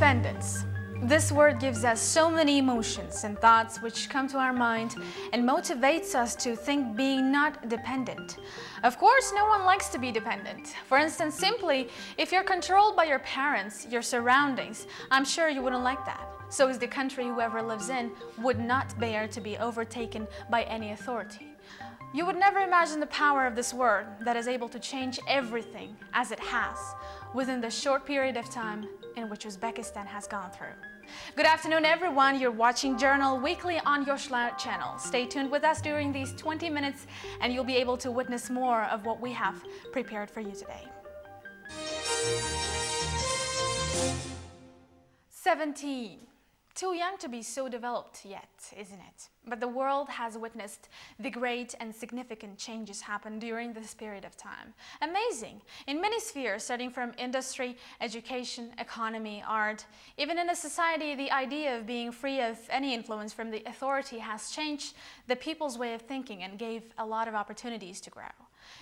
Independence. This word gives us so many emotions and thoughts which come to our mind and motivates us to think being not dependent. Of course, no one likes to be dependent. For instance, simply, if you're controlled by your parents, your surroundings, I'm sure you wouldn't like that. So is the country whoever lives in would not bear to be overtaken by any authority. You would never imagine the power of this word that is able to change everything as it has within the short period of time in which Uzbekistan has gone through. Good afternoon, everyone. You're watching Journal Weekly on Yoshlar channel. Stay tuned with us during these 20 minutes and you'll be able to witness more of what we have prepared for you today. 17. Too young to be so developed yet, isn't it? But the world has witnessed the great and significant changes happen during this period of time. Amazing! In many spheres, starting from industry, education, economy, art, even in a society, the idea of being free of any influence from the authority has changed the people's way of thinking and gave a lot of opportunities to grow.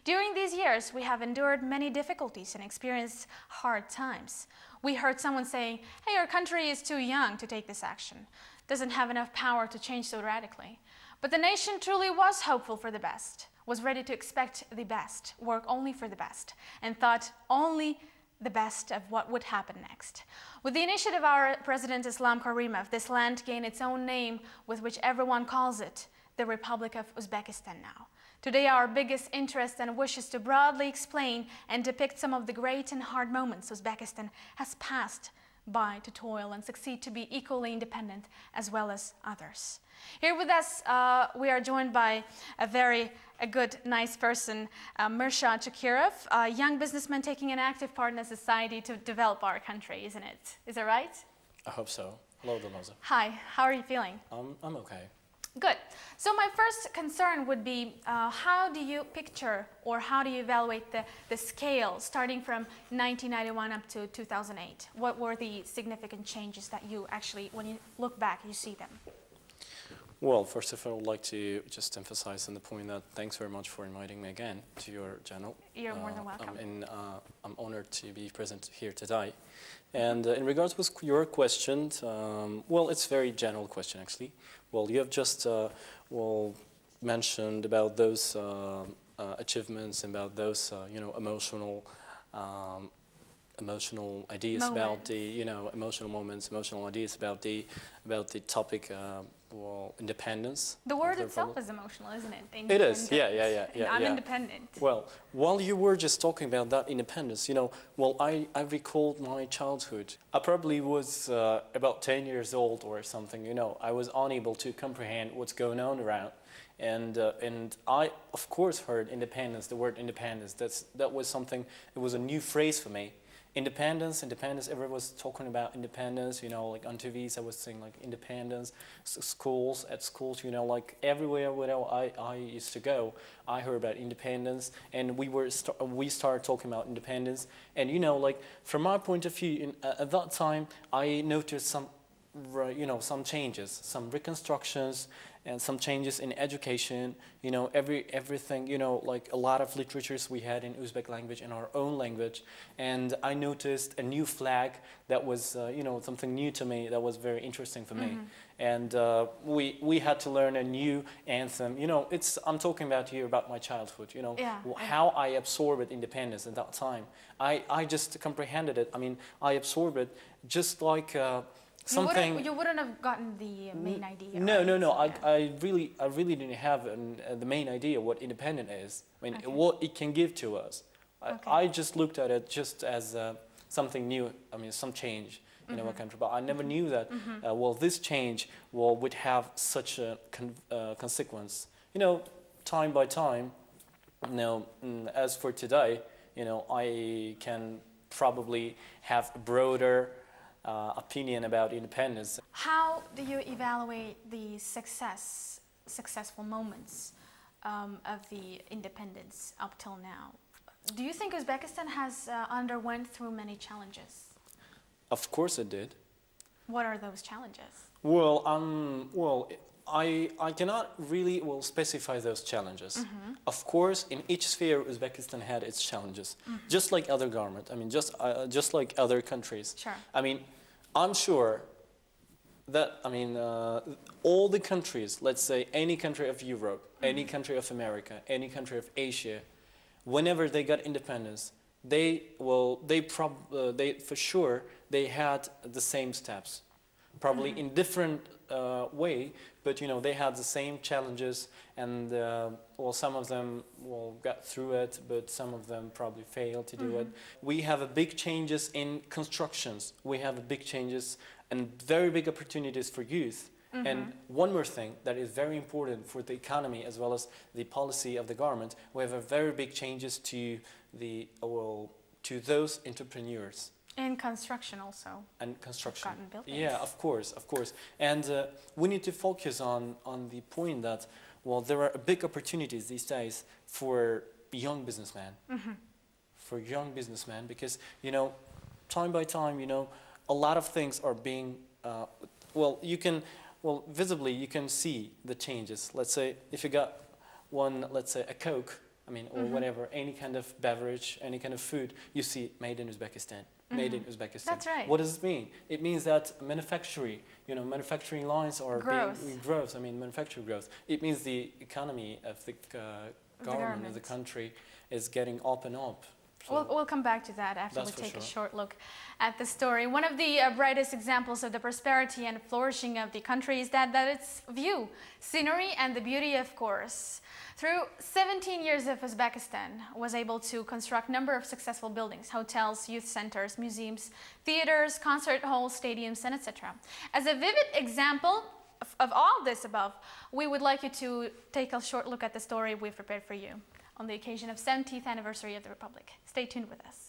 During these years, we have endured many difficulties and experienced hard times. We heard someone saying, hey, our country is too young to take this action, doesn't have enough power to change so radically. But the nation truly was hopeful for the best, was ready to expect the best, work only for the best, and thought only the best of what would happen next. With the initiative of our President Islam Karimov, this land gained its own name with which everyone calls it, the Republic of Uzbekistan now. Today, our biggest interest and wish is to broadly explain and depict some of the great and hard moments Uzbekistan has passed by to toil and succeed to be equally independent as well as others. Here with us, we are joined by a good, nice person, Mirshod Shakirov, a young businessman taking an active part in society to develop our country, isn't it? Is that right? I hope so. Hello, Damaza. Hi, how are you feeling? I'm okay. Good. So my first concern would be how do you picture or how do you evaluate the scale starting from 1991 up to 2008? What were the significant changes that you actually, when you look back, you see them? Well, first of all, I would like to just emphasize on the point that thanks very much for inviting me again to your channel. You're more than welcome. I'm honored to be present here today. And in regards with your question, well, it's a very general question, actually. Well, you have just mentioned about those achievements, about those emotional ideas about the emotional moments, emotional ideas about the topic. Well, independence. The word itself is emotional, isn't it? It is, yeah. I'm independent. Well, while you were just talking about that independence, well, I recalled my childhood. I probably was about 10 years old or something, I was unable to comprehend what's going on around. And I, of course, heard independence, the word independence. That was something, it was a new phrase for me. Independence, everyone was talking about independence, like on TVs I was saying like independence, at schools, like everywhere I used to go, I heard about independence, and we started talking about independence, and like from my point of view, at that time I noticed some changes, some reconstructions, and some changes in education, everything, like a lot of literatures we had in Uzbek language, in our own language. And I noticed a new flag that was, something new to me, that was very interesting for me. And we had to learn a new anthem. I'm talking about my childhood, how I absorbed independence at that time. I just comprehended it. I mean, I absorbed it just like something. You wouldn't have gotten the main idea. No. I really didn't have the main idea what independent is. I mean, what it can give to us. I just looked at it just as something new. I mean, some change in our country. But I never knew that. Well, this change would have such a consequence. Time by time. As for today, I can probably have a broader opinion about independence. How do you evaluate the successful moments of the independence up till now? Do you think Uzbekistan has underwent through many challenges? Of course it did. What are those challenges? Well, I cannot really specify those challenges. Of course, in each sphere, Uzbekistan had its challenges, just like other government. I mean, just like other countries. Sure. I mean, I'm sure that, all the countries, let's say any country of Europe, any country of America, any country of Asia, whenever they got independence, they for sure, they had the same steps, probably in different way, but they had the same challenges, and some of them got through it, but some of them probably failed to do it. We have a big changes in constructions. We have a big changes and very big opportunities for youth. And one more thing that is very important for the economy as well as the policy of the government, we have a very big changes to to those entrepreneurs. In construction also. And construction. Gotten buildings. Yeah, of course. And we need to focus on the point that, there are big opportunities these days for young businessmen. For young businessmen, because, time by time, a lot of things are being, visibly you can see the changes. Let's say if you got a Coke, or whatever, any kind of beverage, any kind of food, you see made in Uzbekistan. Made in Uzbekistan. That's right. What does it mean? It means that manufacturing lines are being growth. Manufacturing growth. It means the economy of the government of the country is getting up and up. So we'll come back to that after we take a short look at the story. One of the brightest examples of the prosperity and flourishing of the country is that its view, scenery, and the beauty, of course. Through 17 years of Uzbekistan was able to construct a number of successful buildings, hotels, youth centers, museums, theaters, concert halls, stadiums, and etc. As a vivid example of all this above, we would like you to take a short look at the story we've prepared for you on the occasion of 70th anniversary of the Republic. Stay tuned with us.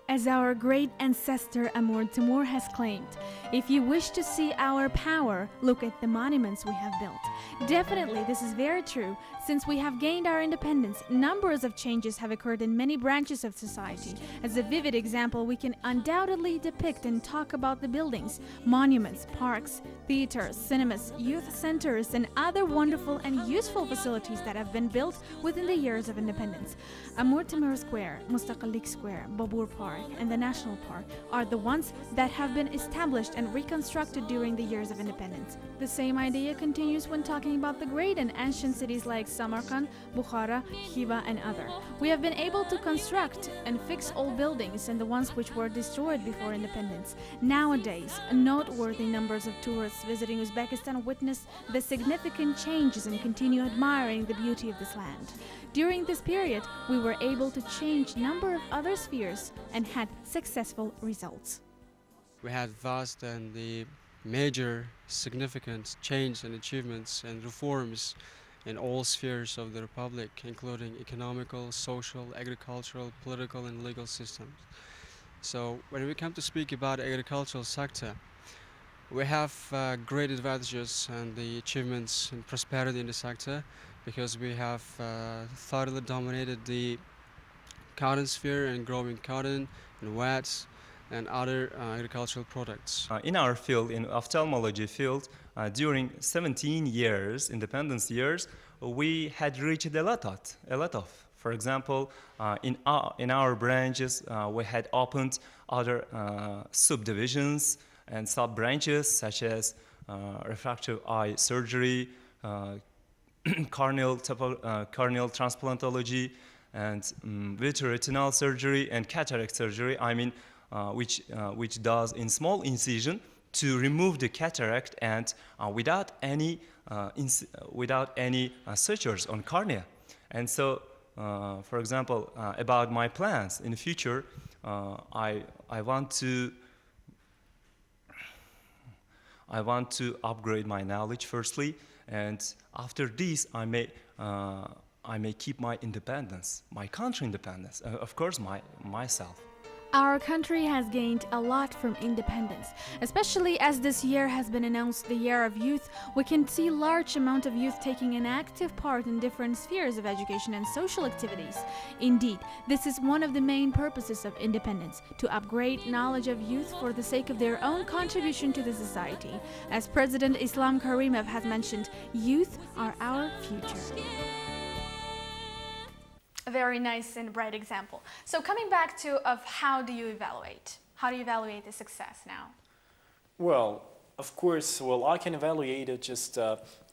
As our great ancestor Amur Timur has claimed, if you wish to see our power, look at the monuments we have built. Definitely, this is very true. Since we have gained our independence, numbers of changes have occurred in many branches of society. As a vivid example, we can undoubtedly depict and talk about the buildings, monuments, parks, theaters, cinemas, youth centers, and other wonderful and useful facilities that have been built within the years of independence. Amur Timur Square, Mustaqillik Square, Babur Park, and the National Park are the ones that have been established and reconstructed during the years of independence. The same idea continues when talking about the great and ancient cities like Samarkand, Bukhara, Khiva, and other. We have been able to construct and fix old buildings and the ones which were destroyed before independence. Nowadays, noteworthy numbers of tourists visiting Uzbekistan witness the significant changes and continue admiring the beauty of this land. During this period, we were able to change a number of other spheres and had successful results. We had vast and the major significant change and achievements and reforms in all spheres of the Republic, including economical, social, agricultural, political, and legal systems. So when we come to speak about the agricultural sector, we have great advantages and the achievements and prosperity in the sector, because we have thoroughly dominated the cotton sphere and growing cotton and wheat and other agricultural products. In our field, in ophthalmology field, during 17 years, independence years, we had reached a lot of. For example, in our branches, we had opened other subdivisions and sub-branches such as refractive eye surgery, corneal transplantology, and vitreoretinal surgery and cataract surgery. Which does in small incision to remove the cataract and without any sutures on cornea. And so, for example, about my plans in the future, I want to upgrade my knowledge firstly, and after this I may keep my independence, my country independence, of course myself. Our country has gained a lot from independence, especially as this year has been announced the Year of Youth. We can see large amount of youth taking an active part in different spheres of education and social activities. Indeed, this is one of the main purposes of independence, to upgrade knowledge of youth for the sake of their own contribution to the society. As President Islam Karimov has mentioned, youth are our future. A very nice and bright example. So coming back to how do you evaluate? How do you evaluate the success now? Well, of course, well, I can evaluate it just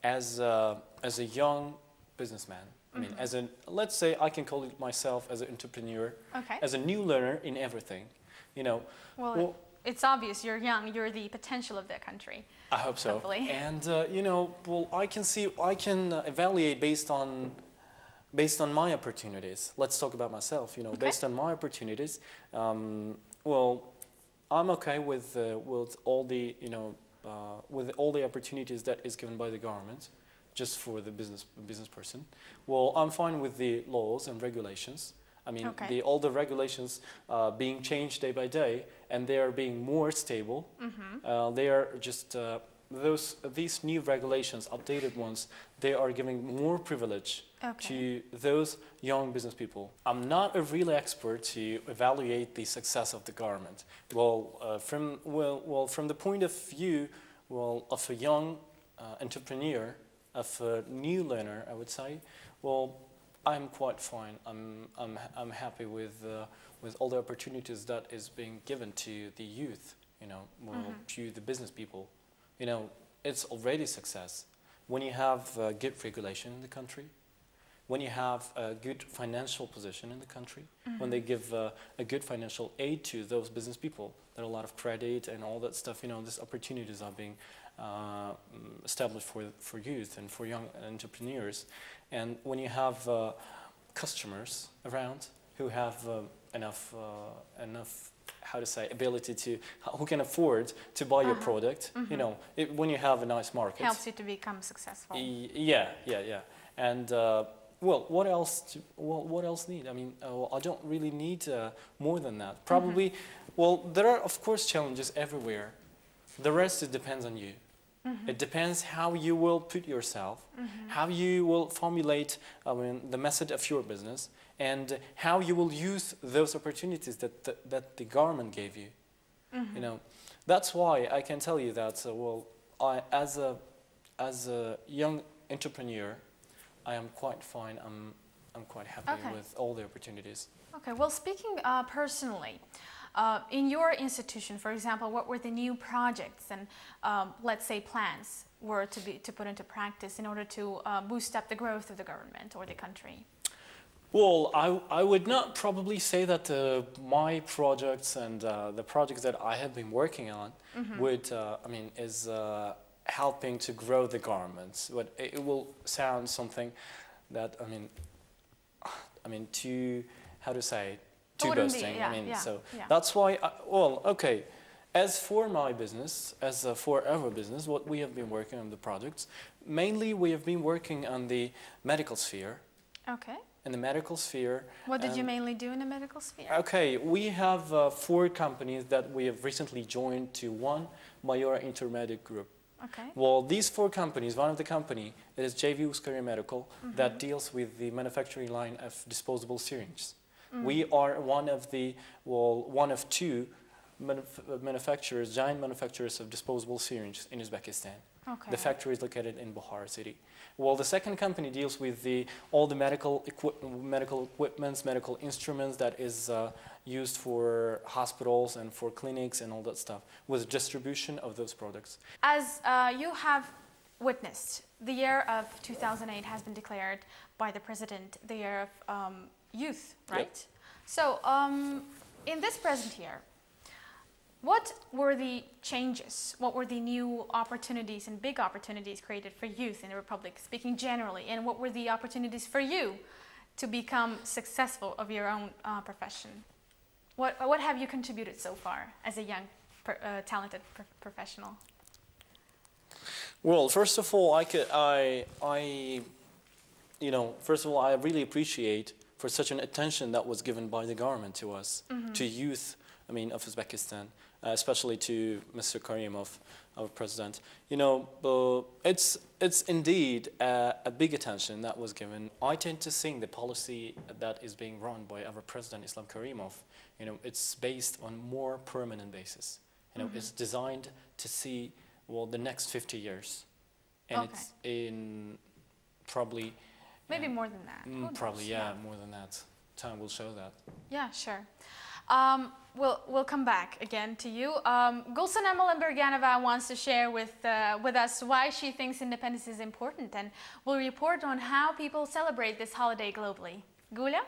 as a young businessman. I mean, as a, let's say I can call it myself as an entrepreneur, Okay. as a new learner in everything, you know. Well, it's obvious you're young. You're the potential of the country. I hope so. Hopefully. And you know, well, I can evaluate based on my opportunities. Let's talk about myself. You know, Okay. based on my opportunities. Well, I'm okay with all the with all the opportunities that is given by the government, just for the business person. Well, I'm fine with the laws and regulations. I mean, Okay. all the regulations being changed day by day, and they are being more stable. They are just these new regulations, updated ones. They are giving more privilege Okay. to those young business people. I'm not a real expert to evaluate the success of the government. From the point of view, of a young entrepreneur, of a new learner, I would say. Well, I'm quite fine. I'm happy with all the opportunities that is being given to the youth. You know, to the business people. You know, it's already success when you have good regulation in the country, when you have a good financial position in the country, when they give a good financial aid to those business people, there are a lot of credit and all that stuff. You know, these opportunities are being established for youth and for young entrepreneurs. And when you have customers around who have enough how to say, ability to, who can afford to buy your product, you know, when you have a nice market. Helps you to become successful. Yeah. And well, what else need? I mean, I don't really need more than that. Probably, well, there are of course challenges everywhere. The rest, it depends on you. It depends how you will put yourself, how you will formulate the message of your business, and how you will use those opportunities that the government gave you. You know, that's why I can tell you that. I, as a young entrepreneur, I am quite fine. I'm quite happy with all the opportunities. Okay. Well, speaking personally. In your institution, for example, what were the new projects and, let's say, plans were to put into practice in order to boost up the growth of the government or the country? Well, I would not probably say that my projects and the projects that I have been working on would, is helping to grow the government. But it will sound something that, too, how to say, too boasting. That's why, as for my business, as for our business, what we have been working on the projects, mainly we have been working on the medical sphere. Okay. In the medical sphere. What did you mainly do in the medical sphere? Okay, we have 4 companies that we have recently joined to one Mayora Intermediate Group. Okay. Well, these 4 companies, one of the company is JV Uzbekistan Medical that deals with the manufacturing line of disposable syringes. We are one of 2 manufacturers, giant manufacturers of disposable syringes in Uzbekistan. Okay. The factory is located in Bukhara city. Well, the second company deals with all the medical equipments, medical instruments that is used for hospitals and for clinics and all that stuff, with distribution of those products. As you have witnessed, the year of 2008 has been declared by the president the year of youth, right? Yep. So, in this present year, what were the changes? What were the new opportunities and big opportunities created for youth in the Republic, speaking generally? And what were the opportunities for you to become successful of your own profession? What have you contributed so far as a young, talented professional? Well, first of all, I really appreciate for such an attention that was given by the government to us, to youth, of Uzbekistan, especially to Mr. Karimov, our president. It's indeed a big attention that was given. I tend to think the policy that is being run by our president, Islam Karimov, it's based on more permanent basis. It's designed to see, the next 50 years. And it's in probably... Maybe more than that. Probably, more than that. Time will show that. Yeah, sure. We'll come back again to you. Gulsan Berganova wants to share with us why she thinks independence is important, and will report on how people celebrate this holiday globally. Gula?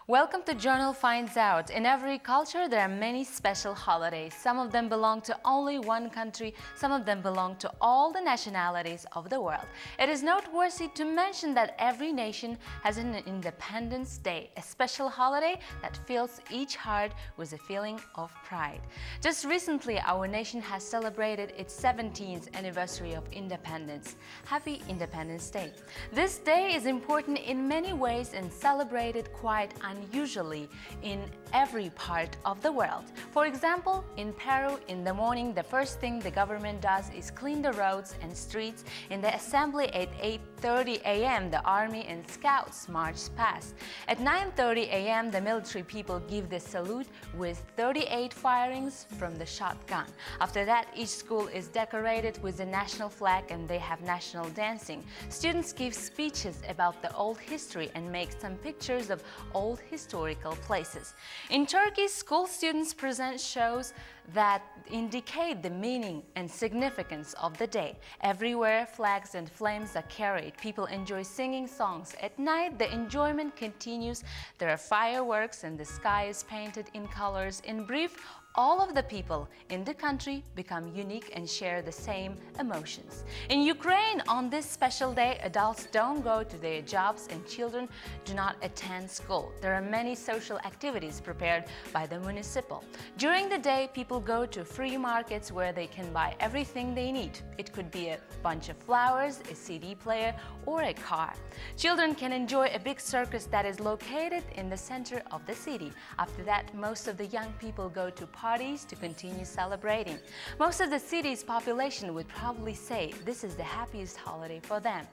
Welcome to Journal Finds Out. In every culture, there are many special holidays. Some of them belong to only one country, some of them belong to all the nationalities of the world. It is noteworthy to mention that every nation has an Independence Day, a special holiday that fills each heart with a feeling of pride. Just recently, our nation has celebrated its 17th anniversary of independence. Happy Independence Day. This day is important in many ways and celebrated quite unusually in every part of the world. For example, in Peru, in the morning, the first thing the government does is clean the roads and streets. In the assembly at 8:30 a.m., the army and scouts march past. At 9:30 a.m., the military people give the salute with 38 firings from the shotgun. After that, each school is decorated with the national flag and they have national dancing. Students give speeches about the old history and make some pictures of old historical places. In Turkey, school students present shows that indicate the meaning and significance of the day. Everywhere, flags and flames are carried. People enjoy singing songs. At night, the enjoyment continues. There are fireworks and the sky is painted in colors. In brief, all of the people in the country become unique and share the same emotions. In Ukraine, on this special day, adults don't go to their jobs and children do not attend school. There are many social activities prepared by the municipal. During the day, people go to free markets where they can buy everything they need. It could be a bunch of flowers, a CD player, or a car. Children can enjoy a big circus that is located in the center of the city. After that, most of the young people go to parties to continue celebrating. Most of the city's population would probably say this is the happiest holiday for them.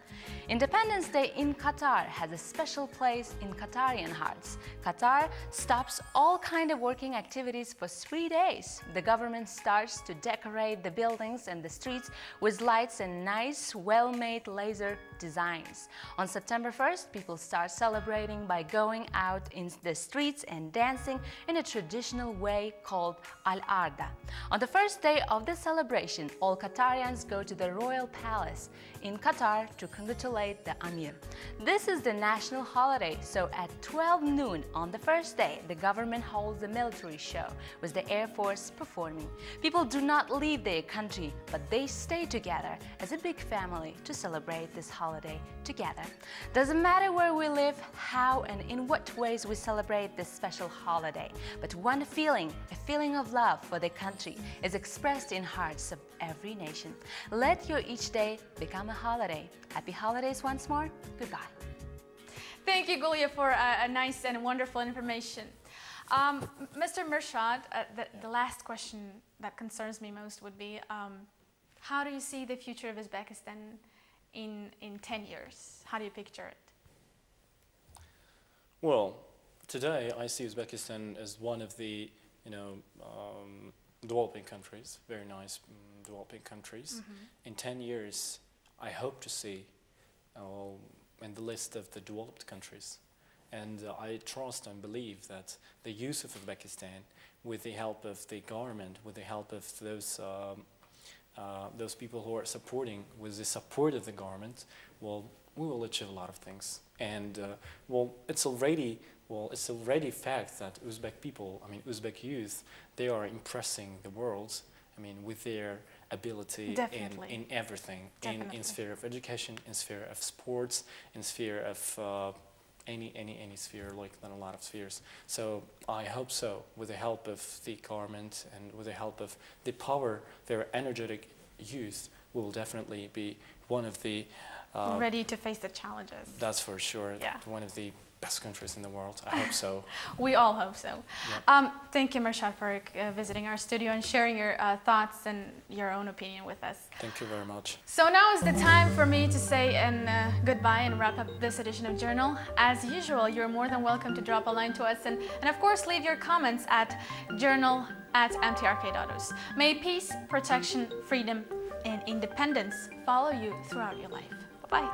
Independence Day in Qatar has a special place in Qatarian hearts. Qatar stops all kinds of working activities for 3 days. The government starts to decorate the buildings and the streets with lights and nice, well-made laser designs. On September 1st, people start celebrating by going out in the streets and dancing in a traditional way called Al-Arda. On the first day of the celebration, all Qatarians go to the royal palace in Qatar to congratulate the Amir. This is the national holiday, so at 12 noon on the first day, the government holds a military show with the Air Force performing. People do not leave their country, but they stay together as a big family to celebrate this holiday together. Doesn't matter where we live, how and in what ways we celebrate this special holiday, but one feeling, a feeling of love for the country, is expressed in hearts of every nation. Let your each day become a holiday. Happy holidays once more. Goodbye. Thank you, Gulia, for a nice and wonderful information. Mr. Mirshod, the last question that concerns me most would be, how do you see the future of Uzbekistan in 10 years? How do you picture it? Well, today I see Uzbekistan as one of the developing countries, very nice developing countries. Mm-hmm. In 10 years, I hope to see in the list of the developed countries. And I trust and believe that the use of Uzbekistan, with the help of the government, with the help of those people who are supporting, with the support of the government, we will achieve a lot of things. And it's already fact that Uzbek people, Uzbek youth, they are impressing the world, with their ability in everything, in sphere of education, in sphere of sports, in sphere of any sphere, like in a lot of spheres. So I hope so, with the help of the government and with the help of the power, very energetic youth will definitely be one of the ready to face the challenges. That's for sure. Yeah. One of the best countries in the world. I hope so. We all hope so. Yeah. Thank you, Mirshod, for visiting our studio and sharing your thoughts and your own opinion with us. Thank you very much. So now is the time for me to say goodbye and wrap up this edition of Journal. As usual, you're more than welcome to drop a line to us and of course leave your comments at journal@mtrk.us. May peace, protection, freedom, and independence follow you throughout your life. Bye-bye.